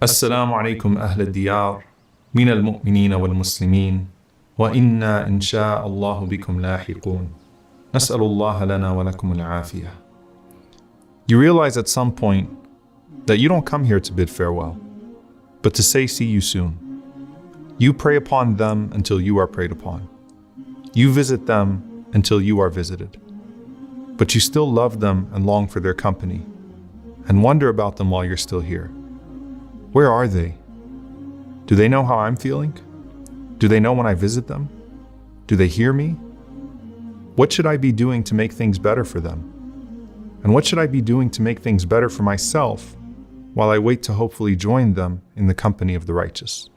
السلام عليكم أهل الديار من المؤمنين والمسلمين وإنا إن شاء الله بكم لاحقون نسأل الله لنا ولكم العافية. You realize at some point that you don't come here to bid farewell, but to say see you soon. You prey upon them until you are preyed upon. You visit them until you are visited. But you still love them and long for their company, and wonder about them while you're still here. Where are they? Do they know how I'm feeling? Do they know when I visit them? Do they hear me? What should I be doing to make things better for them? And what should I be doing to make things better for myself while I wait to hopefully join them in the company of the righteous?